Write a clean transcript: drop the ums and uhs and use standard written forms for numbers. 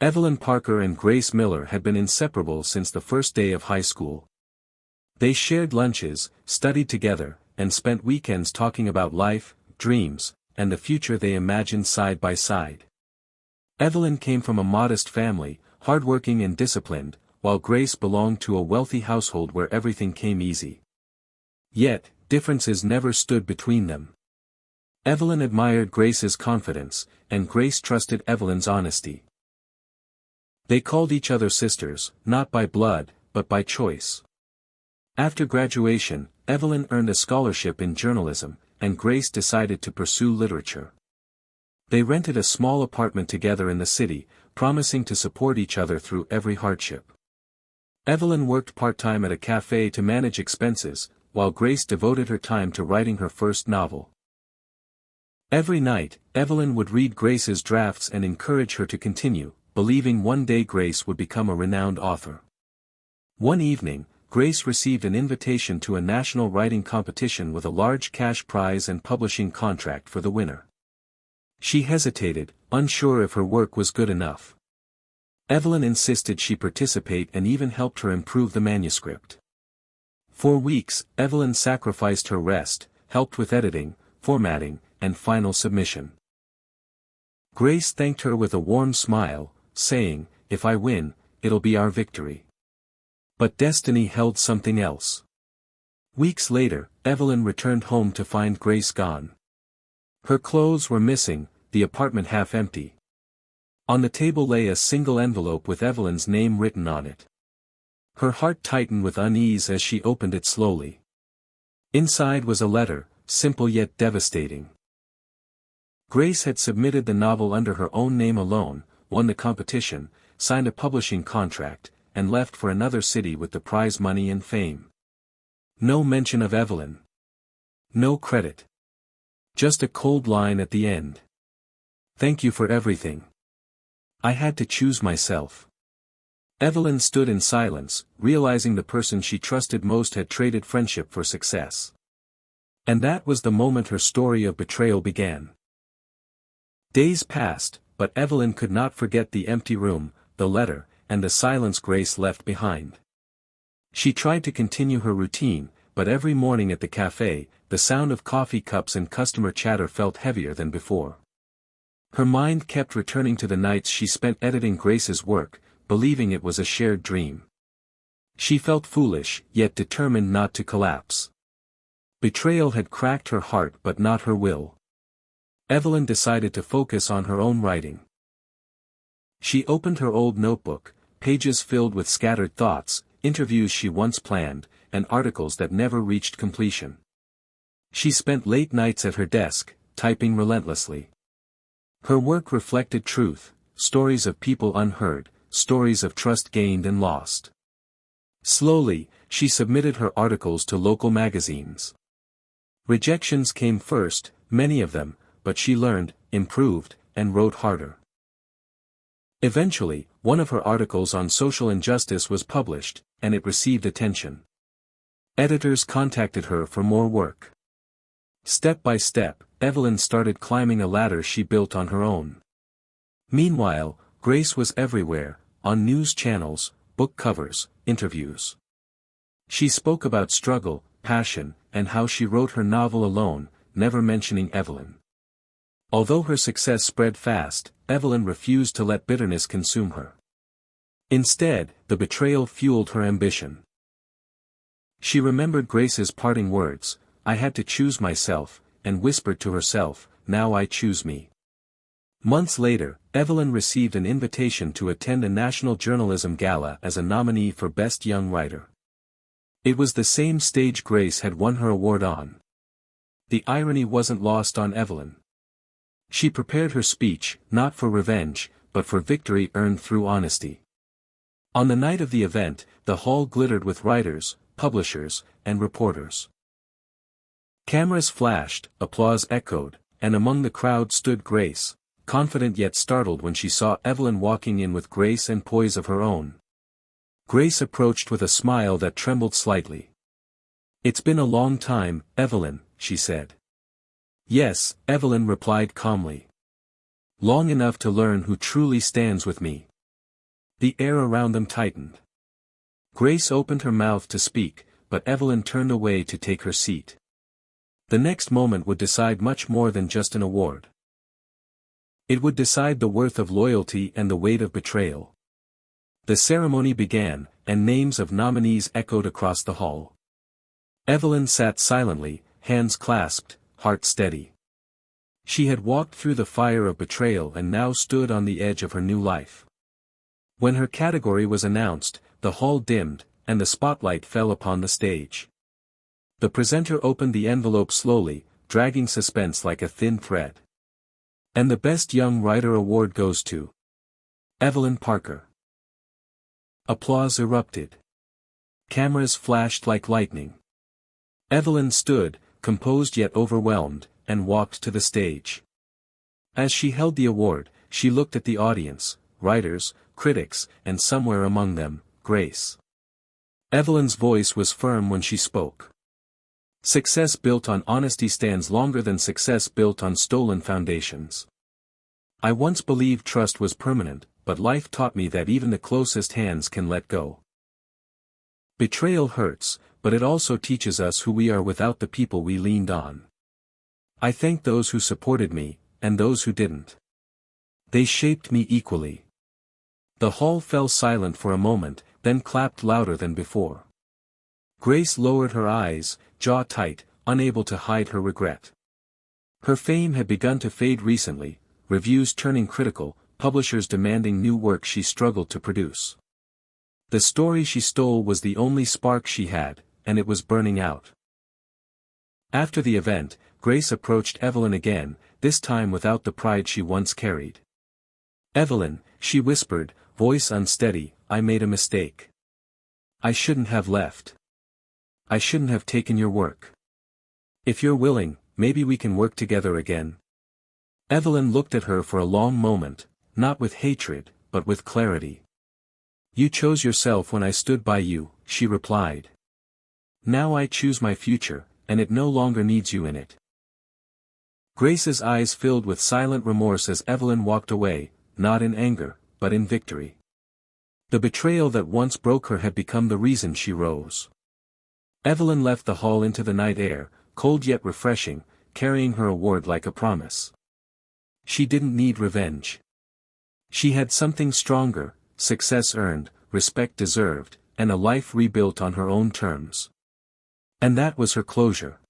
Evelyn Parker and Grace Miller had been inseparable since the first day of high school. They shared lunches, studied together, and spent weekends talking about life, dreams, and the future they imagined side by side. Evelyn came from a modest family, hardworking and disciplined, while Grace belonged to a wealthy household where everything came easy. Yet, differences never stood between them. Evelyn admired Grace's confidence, and Grace trusted Evelyn's honesty. They called each other sisters, not by blood, but by choice. After graduation, Evelyn earned a scholarship in journalism, and Grace decided to pursue literature. They rented a small apartment together in the city, promising to support each other through every hardship. Evelyn worked part-time at a cafe to manage expenses, while Grace devoted her time to writing her first novel. Every night, Evelyn would read Grace's drafts and encourage her to continue, believing one day Grace would become a renowned author. One evening, Grace received an invitation to a national writing competition with a large cash prize and publishing contract for the winner. She hesitated, unsure if her work was good enough. Evelyn insisted she participate and even helped her improve the manuscript. For weeks, Evelyn sacrificed her rest, helped with editing, formatting, and final submission. Grace thanked her with a warm smile, saying, "If I win, it'll be our victory." But destiny held something else. Weeks later, Evelyn returned home to find Grace gone. Her clothes were missing, the apartment half empty. On the table lay a single envelope with Evelyn's name written on it. Her heart tightened with unease as she opened it slowly. Inside was a letter, simple yet devastating. Grace had submitted the novel under her own name alone, won the competition, signed a publishing contract, and left for another city with the prize money and fame. No mention of Evelyn. No credit. Just a cold line at the end. "Thank you for everything. I had to choose myself." Evelyn stood in silence, realizing the person she trusted most had traded friendship for success. And that was the moment her story of betrayal began. Days passed, but Evelyn could not forget the empty room, the letter, and the silence Grace left behind. She tried to continue her routine, but every morning at the cafe, the sound of coffee cups and customer chatter felt heavier than before. Her mind kept returning to the nights she spent editing Grace's work, believing it was a shared dream. She felt foolish, yet determined not to collapse. Betrayal had cracked her heart but not her will. Evelyn decided to focus on her own writing. She opened her old notebook, pages filled with scattered thoughts, interviews she once planned, and articles that never reached completion. She spent late nights at her desk, typing relentlessly. Her work reflected truth, stories of people unheard, stories of trust gained and lost. Slowly, she submitted her articles to local magazines. Rejections came first, many of them, but she learned, improved, and wrote harder. Eventually, one of her articles on social injustice was published, and it received attention. Editors contacted her for more work. Step by step, Evelyn started climbing a ladder she built on her own. Meanwhile, Grace was everywhere, on news channels, book covers, interviews. She spoke about struggle, passion, and how she wrote her novel alone, never mentioning Evelyn. Although her success spread fast, Evelyn refused to let bitterness consume her. Instead, the betrayal fueled her ambition. She remembered Grace's parting words, "I had to choose myself," and whispered to herself, "Now I choose me." Months later, Evelyn received an invitation to attend a national journalism gala as a nominee for Best Young Writer. It was the same stage Grace had won her award on. The irony wasn't lost on Evelyn. She prepared her speech, not for revenge, but for victory earned through honesty. On the night of the event, the hall glittered with writers, publishers, and reporters. Cameras flashed, applause echoed, and among the crowd stood Grace, confident yet startled when she saw Evelyn walking in with grace and poise of her own. Grace approached with a smile that trembled slightly. "It's been a long time, Evelyn," she said. "Yes," Evelyn replied calmly. "Long enough to learn who truly stands with me." The air around them tightened. Grace opened her mouth to speak, but Evelyn turned away to take her seat. The next moment would decide much more than just an award. It would decide the worth of loyalty and the weight of betrayal. The ceremony began, and names of nominees echoed across the hall. Evelyn sat silently, hands clasped, heart steady. She had walked through the fire of betrayal and now stood on the edge of her new life. When her category was announced, the hall dimmed, and the spotlight fell upon the stage. The presenter opened the envelope slowly, dragging suspense like a thin thread. And the Best Young Writer award goes to Evelyn Parker. Applause erupted. Cameras flashed like lightning. Evelyn stood, composed yet overwhelmed, and walked to the stage. As she held the award, she looked at the audience, writers, critics, and somewhere among them, Grace. Evelyn's voice was firm when she spoke. Success built on honesty stands longer than success built on stolen foundations. I once believed trust was permanent, but life taught me that even the closest hands can let go. Betrayal hurts, but it also teaches us who we are without the people we leaned on. I thank those who supported me, and those who didn't. They shaped me equally. The hall fell silent for a moment, then clapped louder than before. Grace lowered her eyes, jaw tight, unable to hide her regret. Her fame had begun to fade recently, reviews turning critical, publishers demanding new work she struggled to produce. The story she stole was the only spark she had, and it was burning out. After the event, Grace approached Evelyn again, this time without the pride she once carried. "Evelyn," she whispered, voice unsteady, "I made a mistake. I shouldn't have left. I shouldn't have taken your work. If you're willing, maybe we can work together again." Evelyn looked at her for a long moment, not with hatred, but with clarity. "You chose yourself when I stood by you," she replied. "Now I choose my future, and it no longer needs you in it." Grace's eyes filled with silent remorse as Evelyn walked away, not in anger, but in victory. The betrayal that once broke her had become the reason she rose. Evelyn left the hall into the night air, cold yet refreshing, carrying her award like a promise. She didn't need revenge. She had something stronger, success earned, respect deserved, and a life rebuilt on her own terms. And that was her closure.